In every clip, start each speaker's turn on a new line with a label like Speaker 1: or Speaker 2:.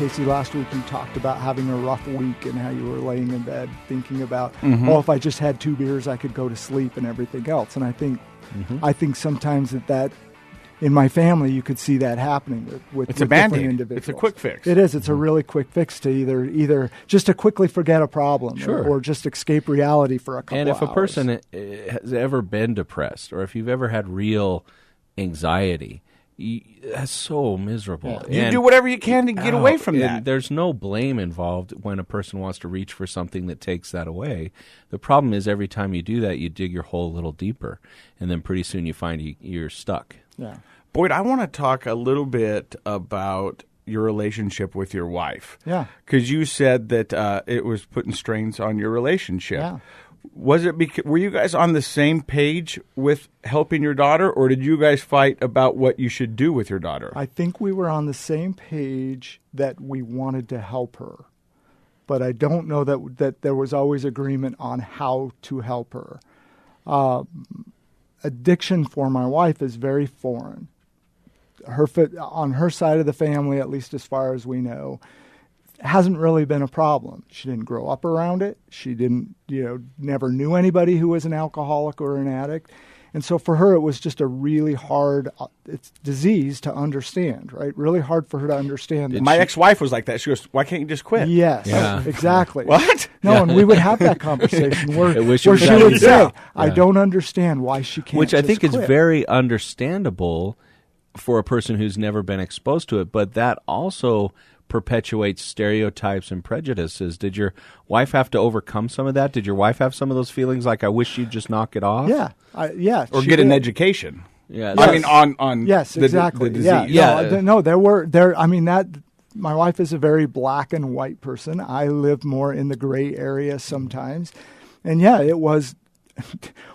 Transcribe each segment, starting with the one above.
Speaker 1: Casey, last week you talked about having a rough week and how you were laying in bed thinking about, oh, if I just had 2 beers, I could go to sleep and everything else. And I think sometimes that in my family, you could see that happening with
Speaker 2: it's a
Speaker 1: different
Speaker 2: Band-Aid.
Speaker 1: individuals.
Speaker 2: It's a quick fix.
Speaker 1: It is. It's a really quick fix to either just to quickly forget a problem or just escape reality for a couple
Speaker 3: And if
Speaker 1: hours.
Speaker 3: a person has ever been depressed or if you've ever had real anxiety, that's so miserable.
Speaker 2: You do whatever you can to get away from that.
Speaker 3: There's no blame involved when a person wants to reach for something that takes that away. The problem is every time you do that, you dig your hole a little deeper, and then pretty soon you find you're stuck.
Speaker 1: Yeah.
Speaker 2: Boyd, I want to talk a little bit about your relationship with your wife.
Speaker 1: Yeah.
Speaker 2: Because you said that it was putting strains on your relationship.
Speaker 1: Yeah.
Speaker 2: Was it were you guys on the same page with helping your daughter, or did you guys fight about what you should do with your daughter?
Speaker 1: I think we were on the same page that we wanted to help her, but I don't know that there was always agreement on how to help her. Addiction for my wife is very foreign. On her side of the family, at least as far as we know, hasn't really been a problem. She didn't grow up around it. She didn't, never knew anybody who was an alcoholic or an addict. And so for her, it was just a really hard disease to understand, right? Really hard for her to understand.
Speaker 2: My ex-wife was like that. She goes, why can't you just quit?
Speaker 1: Yes, exactly.
Speaker 2: What?
Speaker 1: No, and we would have that conversation where she would say, I don't understand why she can't
Speaker 3: Which I think
Speaker 1: quit.
Speaker 3: is very understandable for a person who's never been exposed to it, but that also perpetuates stereotypes and prejudices. Did your wife have to overcome some of that? Did your wife have some of those feelings like, I wish you'd just knock it off?
Speaker 1: Yeah.
Speaker 2: Or get an education.
Speaker 3: Yeah.
Speaker 2: I mean, on
Speaker 1: yes, exactly.
Speaker 2: the disease.
Speaker 1: Yeah. No, I mean, my wife is a very black and white person. I live more in the gray area sometimes. And it was,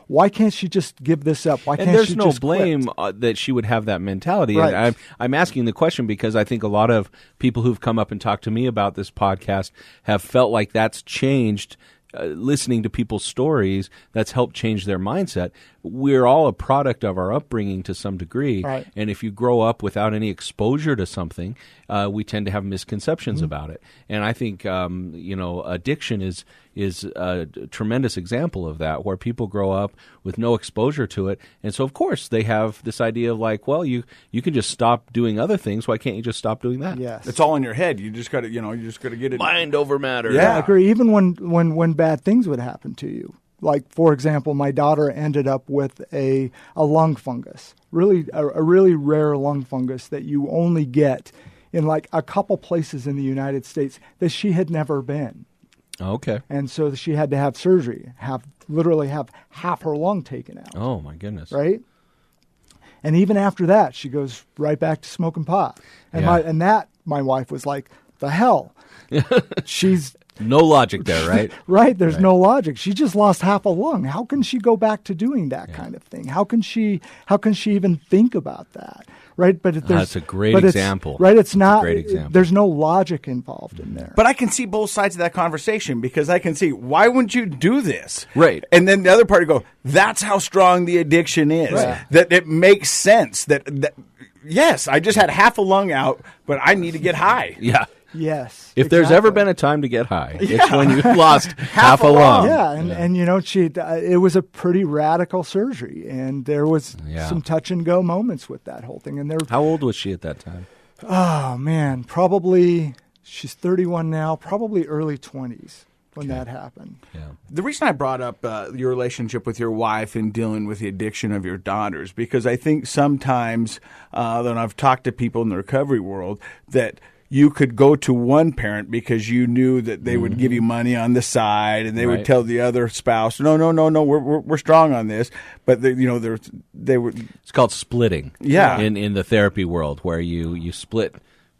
Speaker 1: why can't she just give this up? Why can't she just quit?
Speaker 3: There's no blame that she would have that mentality.
Speaker 1: Right.
Speaker 3: And I'm asking the question because I think a lot of people who've come up and talked to me about this podcast have felt like that's changed. Listening to people's stories, that's helped change their mindset. We're all a product of our upbringing to some degree.
Speaker 1: Right.
Speaker 3: And if you grow up without any exposure to something, we tend to have misconceptions about it. And I think, addiction is a tremendous example of that, where people grow up with no exposure to it. And so, of course, they have this idea of like, well, you can just stop doing other things. Why can't you just stop doing that?
Speaker 1: Yes.
Speaker 2: It's all in your head. You just got to, get it.
Speaker 3: Mind over matter.
Speaker 1: Yeah, I agree. Even when bad things would happen to you. Like, for example, my daughter ended up with a lung fungus, a really rare lung fungus that you only get in like a couple places in the United States that she had never been.
Speaker 3: Okay.
Speaker 1: And so she had to have surgery, literally have half her lung taken out.
Speaker 3: Oh, my goodness.
Speaker 1: Right? And even after that, she goes right back to smoking pot. And my wife was like, the hell? She's...
Speaker 3: No logic there, right?
Speaker 1: Right. There's no logic. She just lost half a lung. How can she go back to doing that kind of thing? How can she even think about that? Right. But
Speaker 3: that's a great example.
Speaker 1: Right. It's not.
Speaker 3: A great example.
Speaker 1: There's no logic involved in there.
Speaker 2: But I can see both sides of that conversation, because I can see, why wouldn't you do this?
Speaker 3: Right.
Speaker 2: And then the other party go, that's how strong the addiction is.
Speaker 1: Right.
Speaker 2: That it makes sense that yes, I just had half a lung out, but I need to get high.
Speaker 3: Yeah.
Speaker 1: Yes.
Speaker 3: If there's ever been a time to get high, it's when you lost half a lung.
Speaker 1: Yeah, and it was a pretty radical surgery, and there was some touch and go moments with that whole thing. And
Speaker 3: how old was she at that time?
Speaker 1: Oh man, probably she's 31 now, probably early 20s when that happened.
Speaker 3: Yeah.
Speaker 2: The reason I brought up your relationship with your wife and dealing with the addiction of your daughters, because I think sometimes, when I've talked to people in the recovery world, that you could go to one parent because you knew that they would give you money on the side, and they would tell the other spouse, no, we're strong on this. But they were.
Speaker 3: It's called splitting.
Speaker 2: Yeah.
Speaker 3: In the therapy world, where you split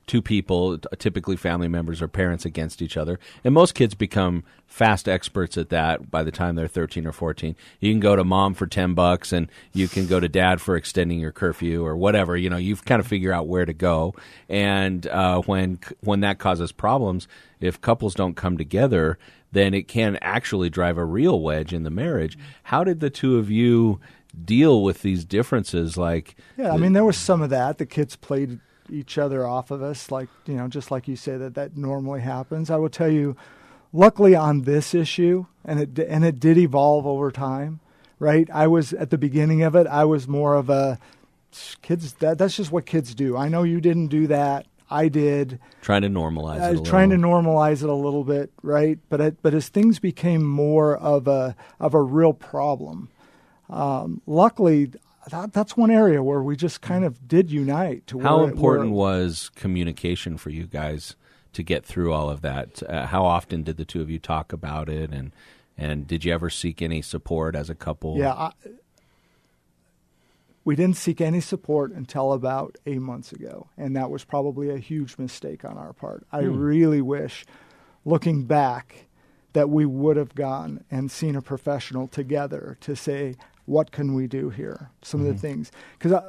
Speaker 3: two people, typically family members or parents, against each other. And most kids become fast experts at that by the time they're 13 or 14. You can go to mom for $10 and you can go to dad for extending your curfew or whatever. You've kind of figure out where to go. And when that causes problems, if couples don't come together, then it can actually drive a real wedge in the marriage. How did the two of you deal with these differences? There
Speaker 1: was some of that. The kids played each other off of us, like, just like you say that normally happens. I will tell you, luckily on this issue, and it did evolve over time, right? I was at the beginning of it, I was more of a kids. That's just what kids do. I know you didn't do that. I did.
Speaker 3: Trying to normalize it a little.
Speaker 1: Trying to normalize it a little bit, right? But as things became more of a real problem, luckily, that's one area where we just kind of did unite.
Speaker 3: How important was communication for you guys to get through all of that? How often did the two of you talk about it, and did you ever seek any support as a couple?
Speaker 1: Yeah, we didn't seek any support until about 8 months ago, and that was probably a huge mistake on our part. I really wish, looking back, that we would have gone and seen a professional together to say, what can we do here? Some of the things. Because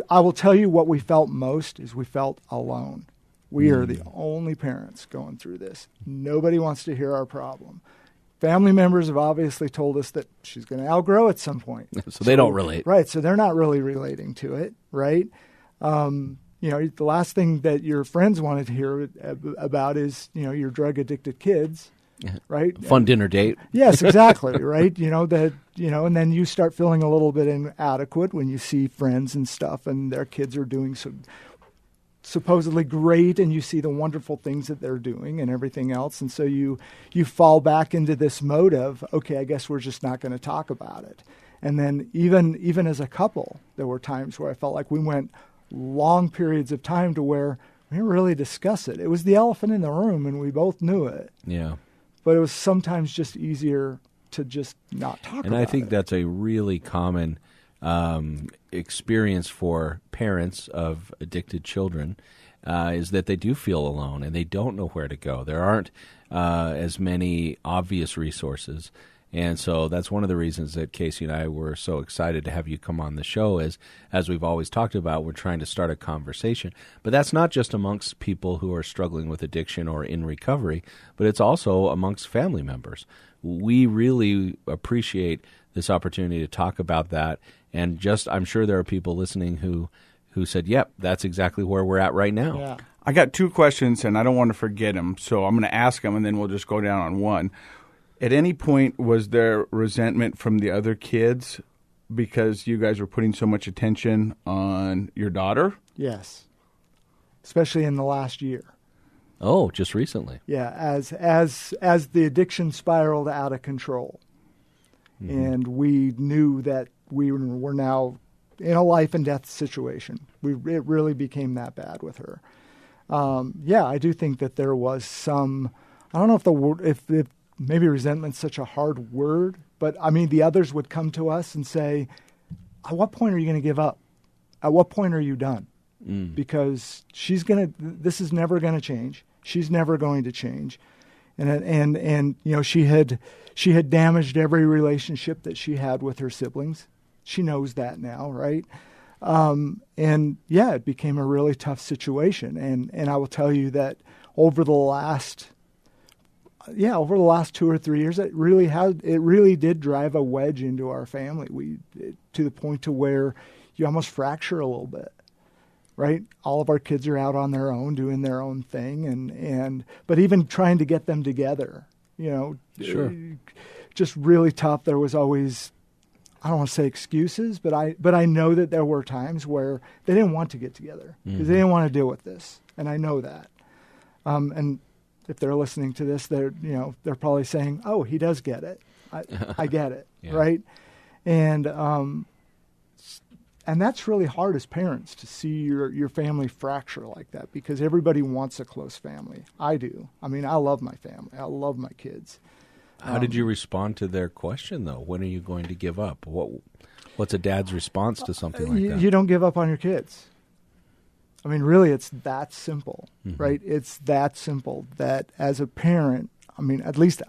Speaker 1: I will tell you what we felt most is we felt alone. We are the only parents going through this. Nobody wants to hear our problem. Family members have obviously told us that she's going to outgrow at some point.
Speaker 3: So they don't relate.
Speaker 1: Right, so they're not really relating to it, right? The last thing that your friends wanted to hear about is, your drug-addicted kids, right?
Speaker 3: Fun dinner date.
Speaker 1: Yes, exactly, right? And then you start feeling a little bit inadequate when you see friends and stuff and their kids are doing so supposedly great, and you see the wonderful things that they're doing and everything else, and so you fall back into this mode of, okay, I guess we're just not going to talk about it. And then even as a couple, there were times where I felt like we went long periods of time to where we didn't really discuss it. It was the elephant in the room, and we both knew it.
Speaker 3: Yeah.
Speaker 1: But it was sometimes just easier to just not talk about it.
Speaker 3: And I think that's a really common experience for parents of addicted children, is that they do feel alone and they don't know where to go. There aren't as many obvious resources. And so that's one of the reasons that Casey and I were so excited to have you come on the show. As we've always talked about, we're trying to start a conversation. But that's not just amongst people who are struggling with addiction or in recovery, but it's also amongst family members. We really appreciate this opportunity to talk about that. And I'm sure there are people listening who said, yep, that's exactly where we're at right now.
Speaker 1: Yeah.
Speaker 2: I got two questions, and I don't want to forget them, so I'm going to ask them, and then we'll just go down on one. At any point, was there resentment from the other kids because you guys were putting so much attention on your daughter?
Speaker 1: Yes, especially in the last year.
Speaker 3: Oh, just recently.
Speaker 1: Yeah, as the addiction spiraled out of control, and we knew that we were now in a life and death situation. It really became that bad with her. I do think that there was some. I don't know if the word, if maybe resentment's such a hard word, but I mean the others would come to us and say, "At what point are you going to give up? At what point are you done? Because this is never going to change. She's never going to change." And she had damaged every relationship that she had with her siblings. She knows that now, right? It became a really tough situation. And I will tell you that over the last 2 or 3 years, it really did drive a wedge into our family. To the point to where you almost fracture a little bit. Right, all of our kids are out on their own, doing their own thing, but even trying to get them together,
Speaker 3: sure,
Speaker 1: just really tough. There was always, I don't want to say excuses, but I know that there were times where they didn't want to get together because they didn't want to deal with this, and I know that. And if they're listening to this, they're probably saying, "Oh, he does get it. I get it," yeah. Right, And that's really hard as parents to see your family fracture like that because everybody wants a close family. I do. I mean, I love my family. I love my kids.
Speaker 3: How did you respond to their question, though? When are you going to give up? What's a dad's response to something like that?
Speaker 1: You don't give up on your kids. I mean, really, it's that simple, right? It's that simple that as a parent, I mean, at least,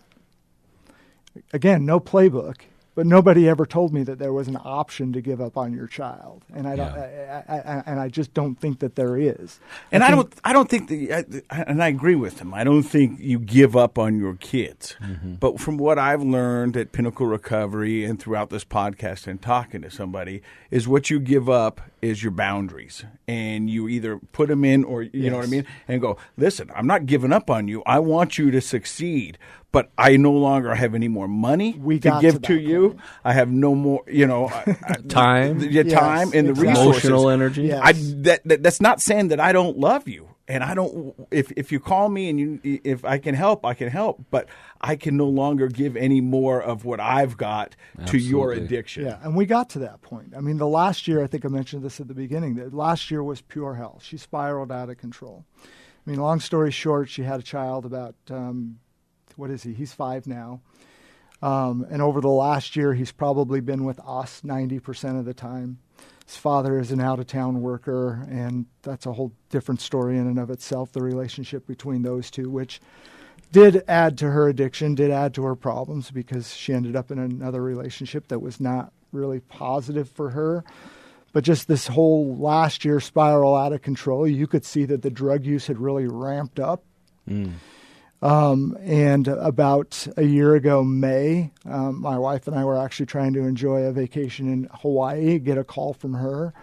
Speaker 1: again, no playbook. But nobody ever told me that there was an option to give up on your child, and I just don't think that there is.
Speaker 2: And I don't think and I agree with him. I don't think you give up on your kids. But from what I've learned at Pinnacle Recovery and throughout this podcast and talking to somebody, is what you give up is your boundaries, and you either put them in or you know what I mean, and go, listen, I'm not giving up on you. I want you to succeed, but I no longer have any more money to give to you.
Speaker 1: Point.
Speaker 2: I have no more,
Speaker 3: time,
Speaker 2: time, and the resources,
Speaker 3: emotional energy.
Speaker 1: Yes.
Speaker 2: That's not saying that I don't love you. And I don't. If you call me and if I can help, I can help. But I can no longer give any more of what I've got to your addiction.
Speaker 1: Yeah, and we got to that point. I mean, the last year, I think I mentioned this at the beginning. The last year was pure hell. She spiraled out of control. I mean, long story short, she had a child about what is he? He's 5 now. And over the last year, he's probably been with us 90% of the time. His father is an out-of-town worker, and that's a whole different story in and of itself, the relationship between those two, which did add to her addiction, did add to her problems, because she ended up in another relationship that was not really positive for her. But just this whole last year spiral out of control, you could see that the drug use had really ramped up. And about a year ago, May, my wife and I were actually trying to enjoy a vacation in Hawaii, get a call from her.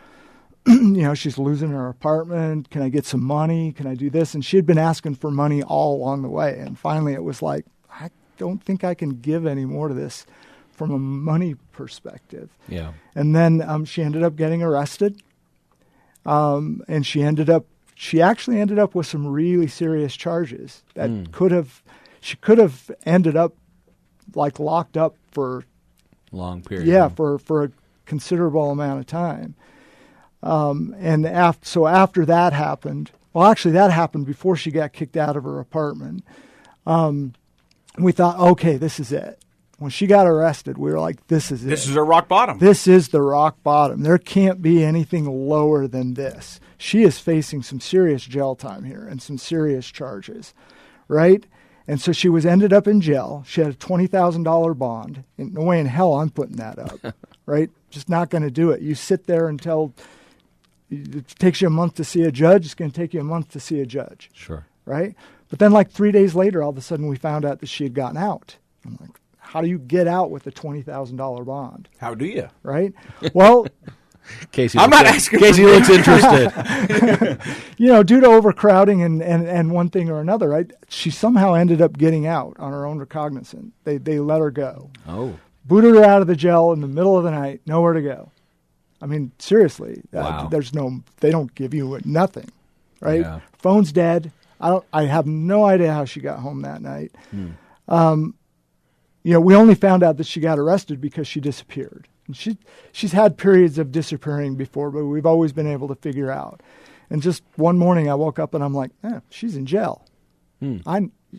Speaker 1: She's losing her apartment. Can I get some money? Can I do this? And she had been asking for money all along the way. And finally it was like, I don't think I can give any more to this from a money perspective.
Speaker 3: Yeah.
Speaker 1: And then she ended up getting arrested. And she actually ended up with some really serious charges that she could have ended up like locked up for
Speaker 3: long period.
Speaker 1: Yeah, for a considerable amount of time. And after that happened, well, actually that happened before she got kicked out of her apartment. We thought, okay, this is it. When she got arrested, we were like, this is it.
Speaker 2: This is her rock bottom.
Speaker 1: This is the rock bottom. There can't be anything lower than this. She is facing some serious jail time here and some serious charges, right? And so she ended up in jail. She had a $20,000 bond. No way in hell I'm putting that up, right? Just not going to do it. You sit there until it takes you a month to see a judge. It's going to take you a month to see a judge.
Speaker 3: Sure.
Speaker 1: Right? But then like 3 days later, all of a sudden we found out that she had gotten out. I'm like, how do you get out with a $20,000 bond?
Speaker 2: How do you?
Speaker 1: Right? Well,
Speaker 3: Casey
Speaker 1: Casey
Speaker 3: looks interested.
Speaker 1: Due to overcrowding and one thing or another, right? She somehow ended up getting out on her own recognizance. They let her go.
Speaker 3: Oh.
Speaker 1: Booted her out of the jail in the middle of the night, nowhere to go. I mean, seriously,
Speaker 3: wow.
Speaker 1: They don't give you nothing, right?
Speaker 3: Yeah.
Speaker 1: Phone's dead. I have no idea how she got home that night. We only found out that she got arrested because she disappeared. And she's had periods of disappearing before, but we've always been able to figure out. And just one morning I woke up and I'm like, she's in jail.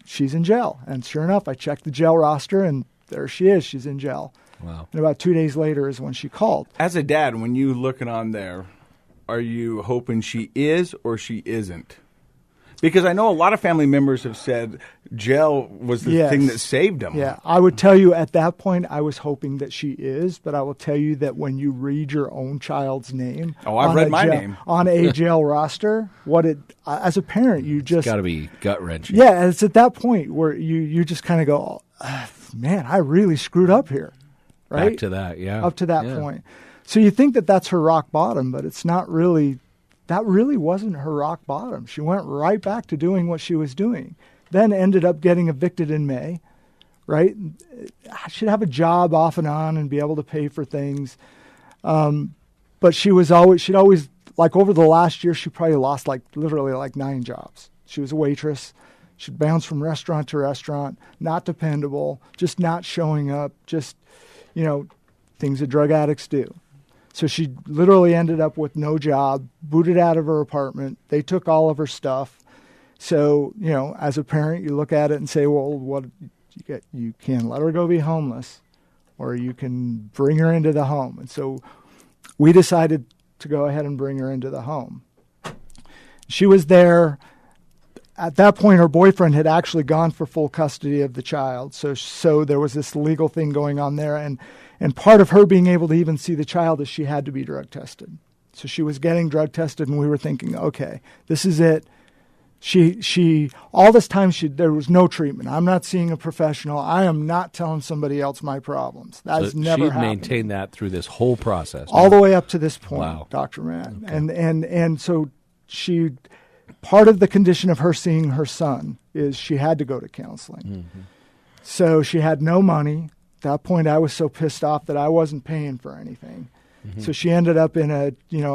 Speaker 1: She's in jail. And sure enough, I checked the jail roster and there she is. She's in jail.
Speaker 3: Wow.
Speaker 1: And about 2 days later is when she called.
Speaker 2: As a dad, when you looking on there, are you hoping she is or she isn't? Because I know a lot of family members have said jail was the thing that saved them.
Speaker 1: Yeah, I would tell you at that point I was hoping that she is, but I will tell you that when you read your own child's name,
Speaker 2: I've read my name
Speaker 1: on a jail roster, as a parent you just
Speaker 3: it's got to be gut wrenching.
Speaker 1: Yeah, it's at that point where you just kind of go, man, I really screwed up here, right?
Speaker 3: Back to that, yeah,
Speaker 1: up to that point. So you think that that's her rock bottom, but it's not really. That really wasn't her rock bottom. She went right back to doing what she was doing. Then ended up getting evicted in May, right? She'd have a job off and on and be able to pay for things. But she'd always, like over the last year, she probably lost literally 9 jobs. She was a waitress. She'd bounce from restaurant to restaurant, not dependable, just not showing up, just, things that drug addicts do. So she literally ended up with no job, booted out of her apartment. They took all of her stuff. So, as a parent, you look at it and say, well, what you can let her go be homeless, or you can bring her into the home. And so we decided to go ahead and bring her into the home. She was there. At that point, her boyfriend had actually gone for full custody of the child. So there was this legal thing going on there. And part of her being able to even see the child is she had to be drug tested. So she was getting drug tested, and we were thinking, okay, this is it. She all this time there was no treatment. I'm not seeing a professional. I am not telling somebody else my problems. That has never happened.
Speaker 3: She maintained that through this whole process.
Speaker 1: All the way up to this point,
Speaker 3: Wow.
Speaker 1: Dr. Matt.
Speaker 3: Okay.
Speaker 1: And so part of the condition of her seeing her son is she had to go to counseling.
Speaker 3: Mm-hmm.
Speaker 1: So she had no money. At that point, I was so pissed off that I wasn't paying for anything.
Speaker 3: Mm-hmm.
Speaker 1: So she ended up in a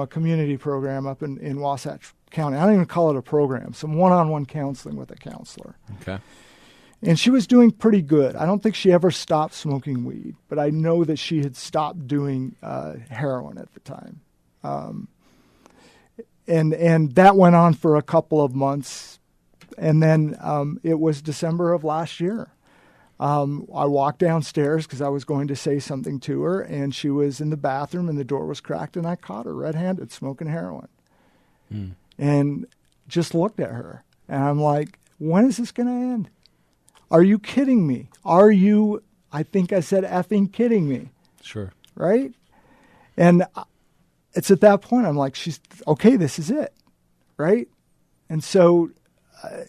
Speaker 1: community program up in Wasatch County. I don't even call it a program. Some one-on-one counseling with a counselor.
Speaker 3: Okay.
Speaker 1: And she was doing pretty good. I don't think she ever stopped smoking weed, but I know that she had stopped doing heroin at the time. And that went on for a couple of months. And then it was December of last year. I walked downstairs because I was going to say something to her, and she was in the bathroom, and the door was cracked, and I caught her red-handed smoking heroin.
Speaker 3: Mm.
Speaker 1: And just looked at her. And I'm like, when is this going to end? Are you kidding me? Are you, I think I said effing kidding me?
Speaker 3: Sure.
Speaker 1: Right? And it's at that point I'm like, she's okay, this is it. Right? And so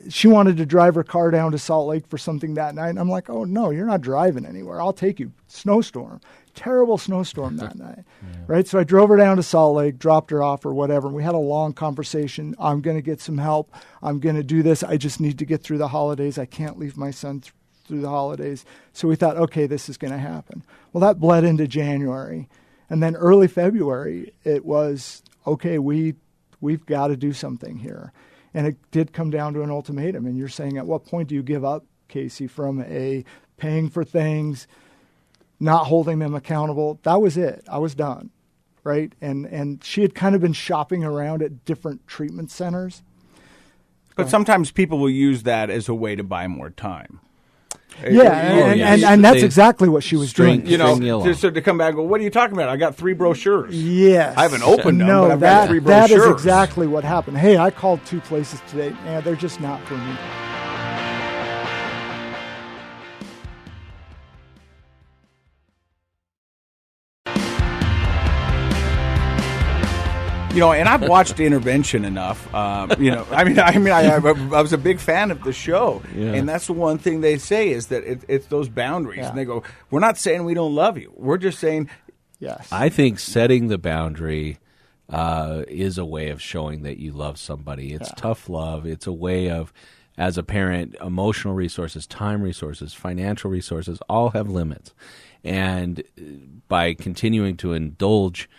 Speaker 1: she wanted to drive her car down to Salt Lake for something that night. And I'm like, oh, no, you're not driving anywhere. I'll take you. Snowstorm. Terrible snowstorm that night. Yeah. Right? So I drove her down to Salt Lake, dropped her off or whatever. And we had a long conversation. I'm going to get some help. I'm going to do this. I just need to get through the holidays. I can't leave my son through the holidays. So we thought, okay, this is going to happen. Well, that bled into January. And then early February, it was, okay, we've got to do something here. And it did come down to an ultimatum. And you're saying, at what point do you give up, Casey, from a paying for things, not holding them accountable? That was it. I was done, right? And she had kind of been shopping around at different treatment centers.
Speaker 2: But sometimes people will use that as a way to buy more time.
Speaker 1: Yeah, and that's exactly what she was doing.
Speaker 2: So to come back and go, what are you talking about? I got 3 brochures.
Speaker 1: Yes.
Speaker 2: I haven't opened them, but I've got 3 brochures.
Speaker 1: That is exactly what happened. Hey, I called 2 places today. They're just not for me.
Speaker 2: And I've watched Intervention enough. I was a big fan of the show, and that's the one thing they say is that it's those boundaries. And they go, "We're not saying we don't love you. We're just saying."
Speaker 1: Yes.
Speaker 3: I think setting the boundary is a way of showing that you love somebody. It's tough love. It's a way of, as a parent, emotional resources, time resources, financial resources all have limits, and by continuing to indulge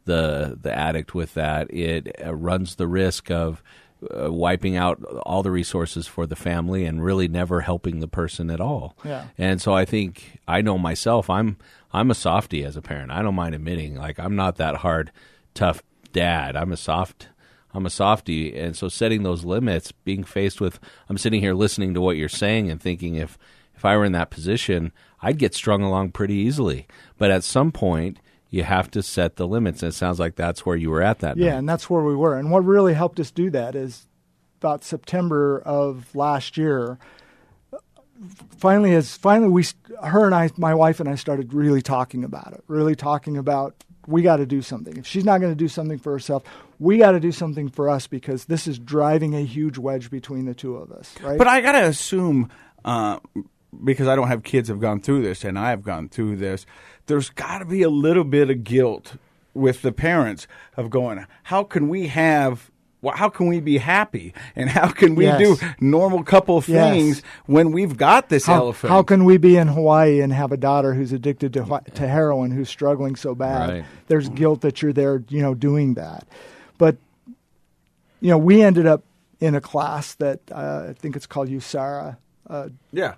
Speaker 3: the addict with that, it runs the risk of wiping out all the resources for the family and really never helping the person at all.
Speaker 1: Yeah.
Speaker 3: And so I think, I know myself, I'm a softie as a parent. I don't mind admitting, like, I'm not that hard, tough dad. I'm a softie. And so setting those limits, being faced with, I'm sitting here listening to what you're saying and thinking if I were in that position, I'd get strung along pretty easily. But at some point, you have to set the limits. And it sounds like that's where you were at that night.
Speaker 1: Yeah, and that's where we were. And what really helped us do that is about September of last year, finally her and I, my wife and I, started really talking about it, we got to do something. If she's not going to do something for herself, we got to do something for us, because this is driving a huge wedge between the two of us, right?
Speaker 2: But I got to assume, because I don't have kids have gone through this and I have gone through this, there's got to be a little bit of guilt with the parents of going, how can we be happy, and how can we do normal couple things when we've got this elephant?
Speaker 1: How can we be in Hawaii and have a daughter who's addicted to heroin, who's struggling so bad?
Speaker 3: Right.
Speaker 1: There's guilt that you're there, doing that. But, we ended up in a class that I think it's called USARA,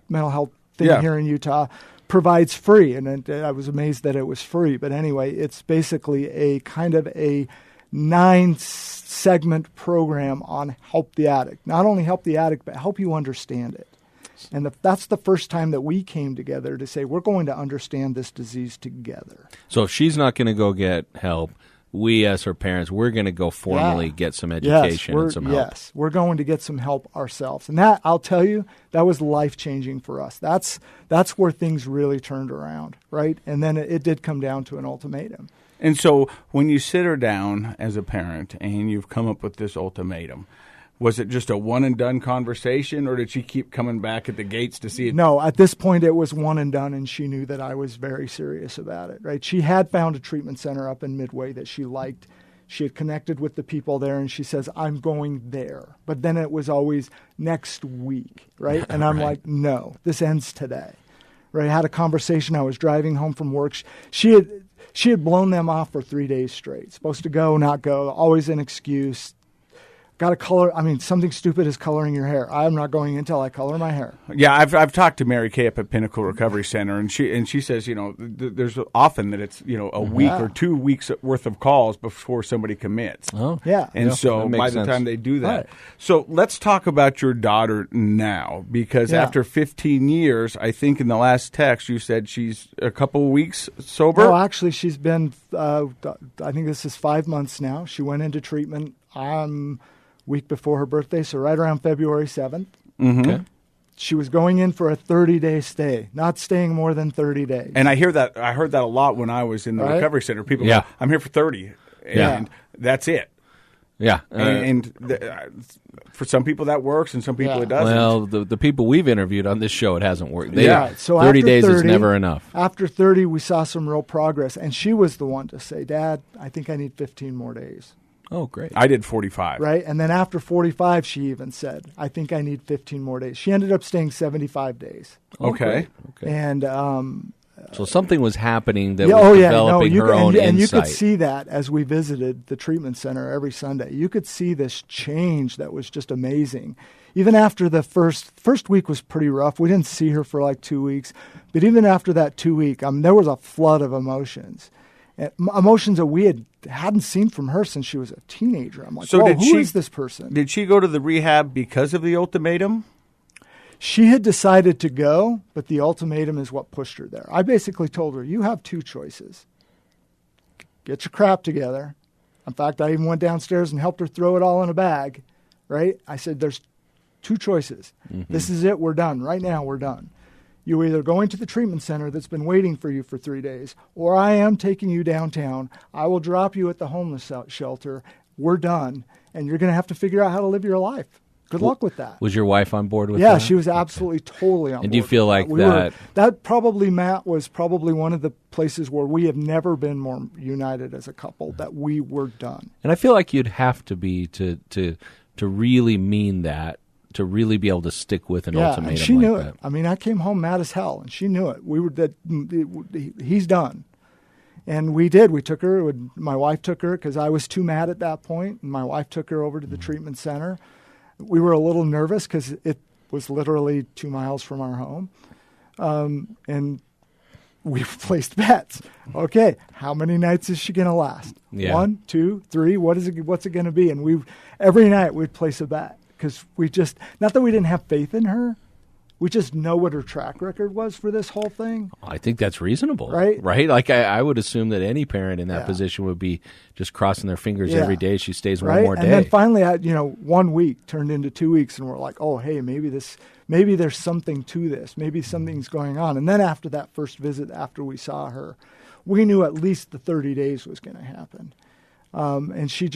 Speaker 1: mental health thing here in Utah, provides free. And I was amazed that it was free. But anyway, it's basically a kind of a 9-segment program on help the addict. Not only help the addict, but help you understand it. And that's the first time that we came together to say, we're going to understand this disease together.
Speaker 3: So if she's not going to go get help, we as her parents, we're going to go formally get some education and some help.
Speaker 1: Yes, we're going to get some help ourselves. And that, I'll tell you, that was life-changing for us. That's where things really turned around, right? And then it did come down to an ultimatum.
Speaker 2: And so when you sit her down as a parent and you've come up with this ultimatum, Was it just a one-and-done conversation, or did she keep coming back at the gates to see it?
Speaker 1: No, at this point it was one and done, and she knew that I was very serious about it, right? She had found a treatment center up in Midway that she liked. She had connected with the people there, and she says, I'm going there. But then it was always next week, right? And I'm like, no, this ends today, right? I had a conversation. I was driving home from work. She had blown them off for 3 days straight. Supposed to go, not go, always an excuse. Got to color. I mean, something stupid is coloring your hair. I'm not going until I color my hair.
Speaker 2: Yeah, I've talked to Mary Kay up at Pinnacle Recovery Center, and she says, there's often that it's a week or 2 weeks worth of calls before somebody commits.
Speaker 3: Oh,
Speaker 1: yeah.
Speaker 2: And so by the time they do that, right. So let's talk about your daughter now, because after 15 years, I think in the last text you said she's a couple weeks sober.
Speaker 1: No, actually, she's been. I think this is 5 months now. She went into treatment week before her birthday, so right around February 7th.
Speaker 2: Mm-hmm. Okay.
Speaker 1: She was going in for a 30-day stay, not staying more than 30 days.
Speaker 2: And I heard that a lot when I was in the recovery center. People go, I'm here for 30, and that's it.
Speaker 3: Yeah.
Speaker 2: For some people that works, and some people it doesn't.
Speaker 3: Well, the people we've interviewed on this show, it hasn't worked.
Speaker 1: So
Speaker 3: 30 days is never enough.
Speaker 1: After 30, we saw some real progress, and she was the one to say, Dad, I think I need 15 more days.
Speaker 3: Oh, great.
Speaker 2: I did 45.
Speaker 1: Right? And then after 45, she even said, I think I need 15 more days. She ended up staying 75 days.
Speaker 2: Okay.
Speaker 1: And
Speaker 3: so something was happening that was developing her own insight.
Speaker 1: And you could see that as we visited the treatment center every Sunday. You could see this change that was just amazing. Even after the first week was pretty rough. We didn't see her for like 2 weeks. But even after that 2 week, there was a flood of emotions. Emotions that we hadn't seen from her since she was a teenager. I'm like, who is this person?
Speaker 2: Did she go to the rehab because of the ultimatum?
Speaker 1: She had decided to go, but the ultimatum is what pushed her there. I basically told her, you have two choices. Get your crap together. In fact, I even went downstairs and helped her throw it all in a bag, right? I said, there's two choices. Mm-hmm. This is it. We're done. Right now, we're done. You're either going to the treatment center that's been waiting for you for 3 days, or I am taking you downtown. I will drop you at the homeless shelter. We're done. And you're going to have to figure out how to live your life. Good luck with that.
Speaker 3: Was your wife on board with that?
Speaker 1: Yeah, she was absolutely totally on board.
Speaker 3: And do you feel like
Speaker 1: that? That probably, Matt, was probably one of the places where we have never been more united as a couple, that we were done.
Speaker 3: And I feel like you'd have to be to really mean that, to really be able to stick with an ultimatum.
Speaker 1: And she knew
Speaker 3: that.
Speaker 1: it. I mean, I came home mad as hell, and she knew it. He's done. And we did. We took her. My wife took her because I was too mad at that point, and my wife took her over to the treatment center. We were a little nervous because it was literally 2 miles from our home. And we placed bets. Okay, how many nights is she going to last?
Speaker 3: Yeah.
Speaker 1: 1, 2, 3, what's it going to be? And every night we'd place a bet because not that we didn't have faith in her, we just know what her track record was for this whole thing.
Speaker 3: I think that's reasonable.
Speaker 1: Right?
Speaker 3: Like I would assume that any parent in that position would be just crossing their fingers every day she stays one more day.
Speaker 1: And then finally, 1 week turned into 2 weeks, and we're like, oh, hey, maybe there's something to this. Maybe something's going on. And then after that first visit, after we saw her, we knew at least the 30 days was going to happen. And she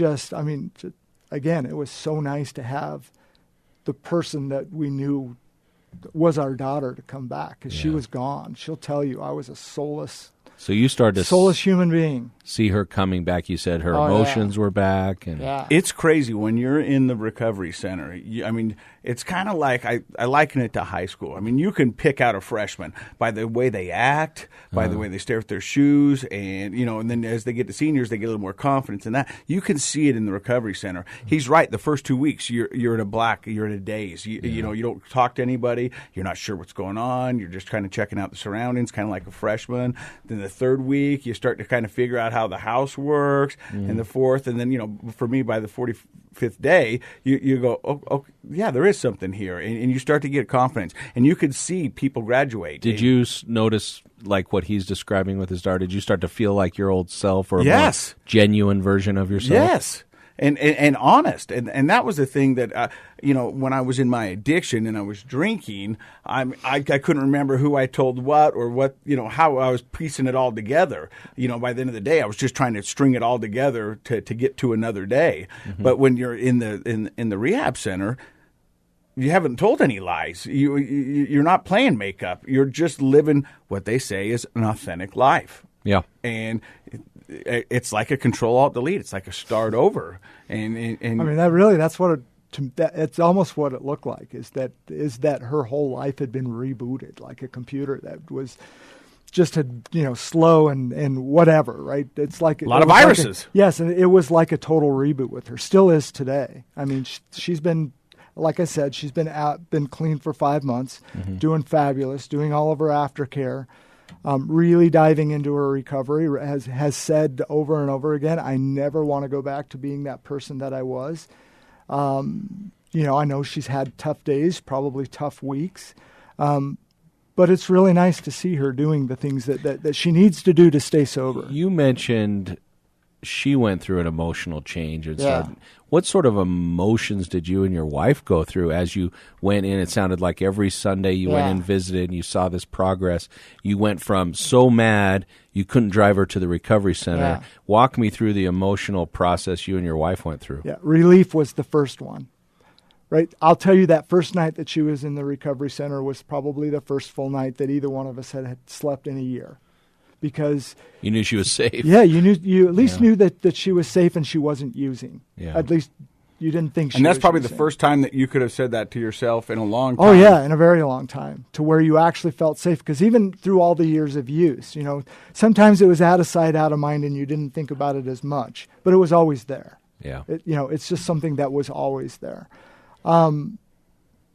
Speaker 1: again, it was so nice to have the person that we knew was our daughter to come back, because she was gone. She'll tell you I was a soulless human being.
Speaker 3: See her coming back. You said her emotions were back, and
Speaker 2: it's crazy when you're in the recovery center. It's kind of like I liken it to high school. I mean, you can pick out a freshman by the way they act, by the way they stare at their shoes, and and then as they get to seniors, they get a little more confidence in that. You can see it in the recovery center. He's right. The first 2 weeks, you're in a daze. You don't talk to anybody. You're not sure what's going on. You're just kind of checking out the surroundings, kind of like a freshman. Then the third week, you start to kind of figure out how the house works, and the fourth, and then for me, by the 45th day, you go, oh yeah, there is something here, and you start to get confidence, and you could see people graduate.
Speaker 3: Did you notice like what he's describing with his daughter? Did you start to feel like your old self, or a more genuine version of yourself?
Speaker 2: Yes. and honest. And that was the thing that, when I was in my addiction and I was drinking, I couldn't remember who I told what or what, how I was piecing it all together. By the end of the day, I was just trying to string it all together to get to another day. Mm-hmm. But when you're in the rehab center, you haven't told any lies. You're not playing makeup. You're just living what they say is an authentic life.
Speaker 3: Yeah.
Speaker 2: And it's like a Control-Alt-Delete. It's like a start over. And
Speaker 1: I mean, that's what it's almost what it looked like, is that her whole life had been rebooted like a computer that was just slow and whatever, right? It's like
Speaker 2: a lot of viruses.
Speaker 1: Yes, and it was like a total reboot with her. Still is today. I mean, she's been, like I said, she's been clean for 5 months, mm-hmm. doing fabulous, doing all of her aftercare, really diving into her recovery. Has said over and over again, I never want to go back to being that person that I was. I know she's had tough days, probably tough weeks, but it's really nice to see her doing the things that she needs to do to stay sober.
Speaker 3: You mentioned she went through an emotional change. What sort of emotions did you and your wife go through as you went in? It sounded like every Sunday you went in, visited, and you saw this progress. You went from so mad you couldn't drive her to the recovery center. Yeah. Walk me through the emotional process you and your wife went through.
Speaker 1: Yeah, relief was the first one. Right? I'll tell you, that first night that she was in the recovery center was probably the first full night that either one of us had slept in a year. Because
Speaker 3: you knew she was safe.
Speaker 1: Yeah, you at least knew that she was safe and she wasn't using. Yeah. At least you didn't think she was.
Speaker 2: And that's probably the first time that you could have said that to yourself in a long time.
Speaker 1: Oh yeah, in a very long time, to where you actually felt safe. Because even through all the years of use, sometimes it was out of sight, out of mind, and you didn't think about it as much. But it was always there.
Speaker 3: Yeah.
Speaker 1: It's just something that was always there.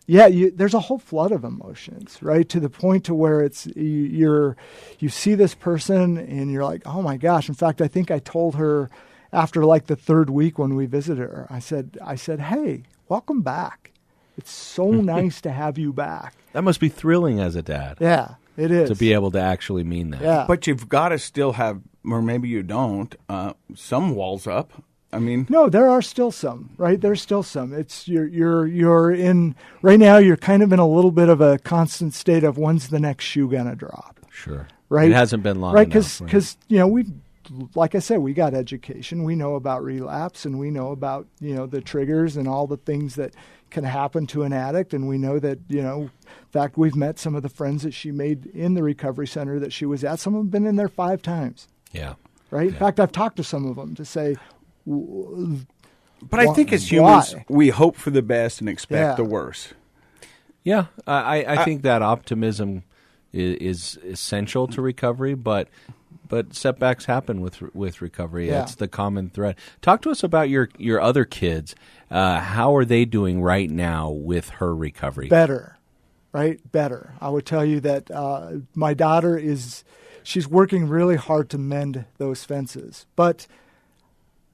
Speaker 1: There's a whole flood of emotions, right? To the point to where it's you see this person and you're like, oh my gosh. In fact, I think I told her after like the third week when we visited her, I said, hey, welcome back. It's so nice to have you back.
Speaker 3: That must be thrilling as a dad.
Speaker 1: Yeah, it is.
Speaker 3: To be able to actually mean that.
Speaker 1: Yeah.
Speaker 2: But you've got to still have, or maybe you don't, some walls up. I mean,
Speaker 1: no, there are still some, right? There's still some. It's you're in right now. You're kind of in a little bit of a constant state of when's the next shoe gonna drop?
Speaker 3: Sure,
Speaker 1: right.
Speaker 3: It hasn't been long,
Speaker 1: right?
Speaker 3: Because
Speaker 1: we, like I said, we got education. We know about relapse, and we know about the triggers and all the things that can happen to an addict. And we know that in fact, we've met some of the friends that she made in the recovery center that she was at. Some of them have been in there 5 times.
Speaker 3: Yeah,
Speaker 1: right. Yeah. In fact, I've talked to some of them to say.
Speaker 2: But I think as humans, we hope for the best and expect the worst.
Speaker 3: Yeah, I think that optimism is essential to recovery, but setbacks happen with recovery.
Speaker 1: Yeah.
Speaker 3: That's the common thread. Talk to us about your other kids. How are they doing right now with her recovery?
Speaker 1: Better, right? Better. I would tell you that my daughter she's working really hard to mend those fences, but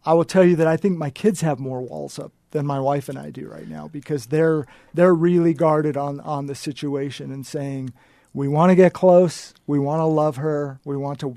Speaker 1: I will tell you that I think my kids have more walls up than my wife and I do right now, because they're really guarded on the situation and saying, we want to get close, we want to love her, we want to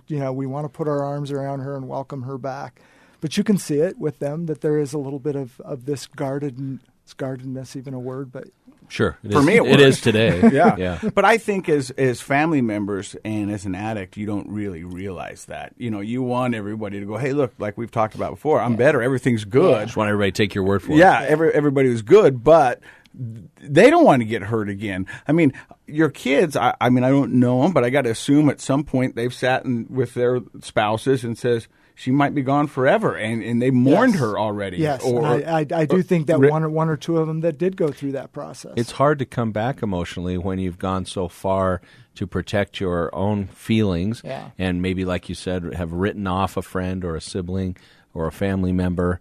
Speaker 1: put our arms around her and welcome her back. But you can see it with them that there is a little bit of this guardedness, even a word, but
Speaker 3: sure.
Speaker 2: For me,
Speaker 3: it is today.
Speaker 2: Yeah. But I think as family members and as an addict, you don't really realize that. You want everybody to go, hey, look, like we've talked about before, I'm better, everything's good.
Speaker 3: Yeah. Just want everybody to take your word for it.
Speaker 2: Yeah, everybody was good, but they don't want to get hurt again. I mean, your kids, I don't know them, but I got to assume at some point they've sat with their spouses and says, she might be gone forever, and they mourned her already.
Speaker 1: Yes, I do think that one or two of them that did go through that process.
Speaker 3: It's hard to come back emotionally when you've gone so far to protect your own feelings, and maybe, like you said, have written off a friend or a sibling or a family member.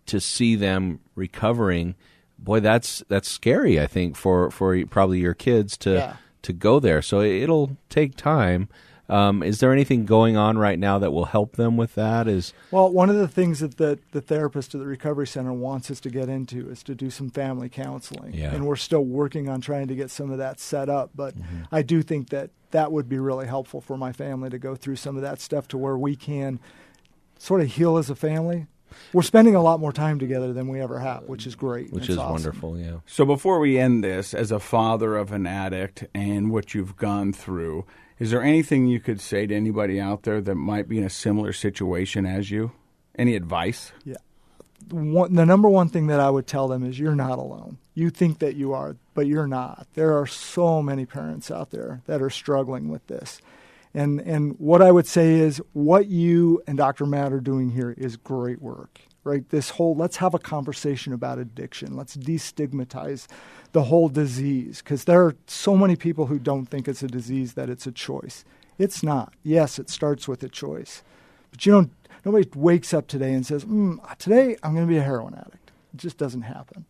Speaker 3: To see them recovering, boy, that's scary, I think, for probably your kids to go there. So it'll take time. Is there anything going on right now that will help them with that?
Speaker 1: Well, one of the things that the therapist at the recovery center wants us to get into is to do some family counseling.
Speaker 3: Yeah.
Speaker 1: And we're still working on trying to get some of that set up. But I do think that would be really helpful for my family to go through some of that stuff to where we can sort of heal as a family, We're spending a lot more time together than we ever have, which is great.
Speaker 3: Which
Speaker 1: It's
Speaker 3: is
Speaker 1: awesome.
Speaker 3: wonderful, yeah.
Speaker 2: So before we end this, as a father of an addict and what you've gone through, is there anything you could say to anybody out there that might be in a similar situation as you? Any advice?
Speaker 1: Yeah. The number one thing that I would tell them is you're not alone. You think that you are, but you're not. There are so many parents out there that are struggling with this. And what I would say is what you and Dr. Matt are doing here is great work, right? Let's have a conversation about addiction. Let's destigmatize the whole disease, because there are so many people who don't think it's a disease, that it's a choice. It's not. Yes, it starts with a choice. But nobody wakes up today and says, today I'm going to be a heroin addict. It just doesn't happen,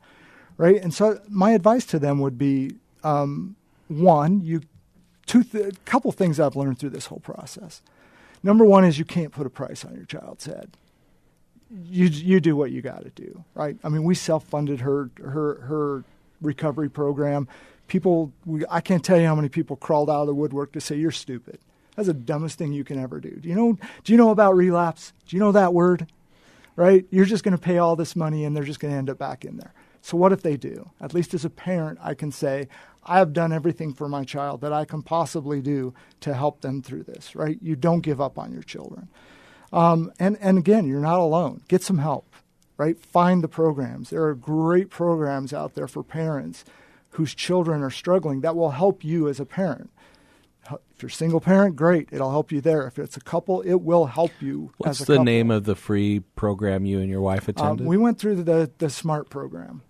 Speaker 1: right? And so my advice to them would be, a couple things I've learned through this whole process. Number one is you can't put a price on your child's head. You do what you got to do, right? I mean, we self-funded her recovery program. I can't tell you how many people crawled out of the woodwork to say you're stupid. That's the dumbest thing you can ever do. Do you know about relapse? Do you know that word? Right? You're just going to pay all this money and they're just going to end up back in there. So what if they do? At least as a parent, I can say, I have done everything for my child that I can possibly do to help them through this, right? You don't give up on your children. And again, you're not alone. Get some help, right? Find the programs. There are great programs out there for parents whose children are struggling that will help you as a parent. If you're a single parent, great. It'll help you there. If it's a couple, it will help you
Speaker 3: What's
Speaker 1: as a couple.
Speaker 3: What's the name of the free program you and your wife attended?
Speaker 1: We went through the SMART program.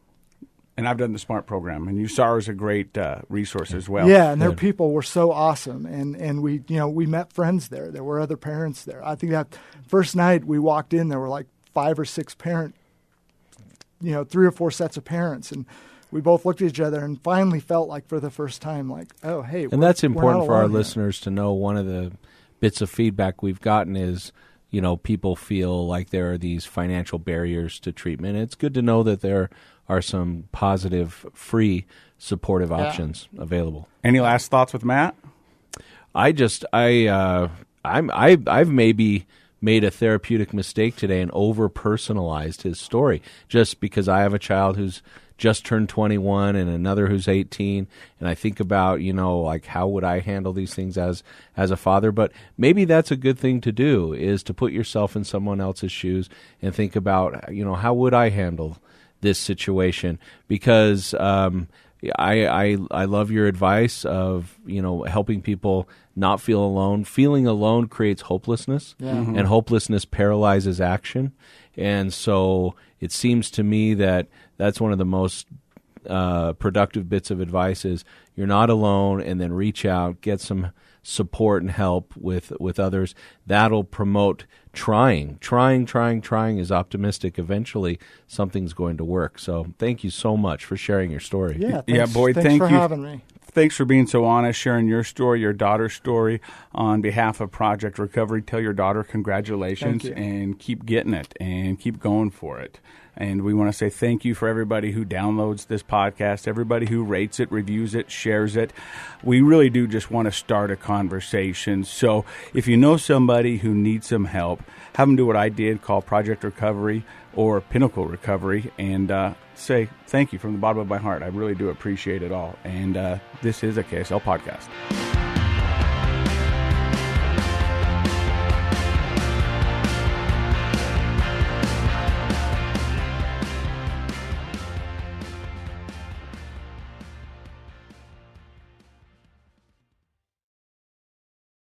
Speaker 2: And I've done the SMART program, and USAR is a great resource as well.
Speaker 1: Yeah, and their people were so awesome, and we met friends there. There were other parents there. I think that first night we walked in, there were like 5 or 6 3 or 4 sets of parents, and we both looked at each other and finally felt like for the first time, like, oh, hey,
Speaker 3: and that's important for our
Speaker 1: here.
Speaker 3: listeners to know. One of the bits of feedback we've gotten is, people feel like there are these financial barriers to treatment. It's good to know that there are some positive, free, supportive options available.
Speaker 2: Any last thoughts with Matt?
Speaker 3: I've maybe made a therapeutic mistake today and over-personalized his story, just because I have a child who's just turned 21 and another who's 18, and I think about, like, how would I handle these things as a father? But maybe that's a good thing to do, is to put yourself in someone else's shoes and think about, how would I handle this situation? Because I love your advice of helping people not feel alone. Feeling alone creates hopelessness, and hopelessness paralyzes action. And so it seems to me that that's one of the most productive bits of advice is you're not alone, and then reach out, get some support and help with others. That'll promote trying is optimistic. Eventually something's going to work. So thank you so much for sharing your story.
Speaker 1: Yeah,
Speaker 2: Boyd,
Speaker 1: thanks for having me.
Speaker 2: Thanks for being so honest, sharing your story, your daughter's story. On behalf of Project Recovery, tell your daughter congratulations and keep getting it and keep going for it. And we want to say thank you for everybody who downloads this podcast, everybody who rates it, reviews it, shares it. We really do just want to start a conversation. So if you know somebody who needs some help, have them do what I did, call Project Recovery or Pinnacle Recovery, and say thank you from the bottom of my heart. I really do appreciate it all. And this is a KSL podcast.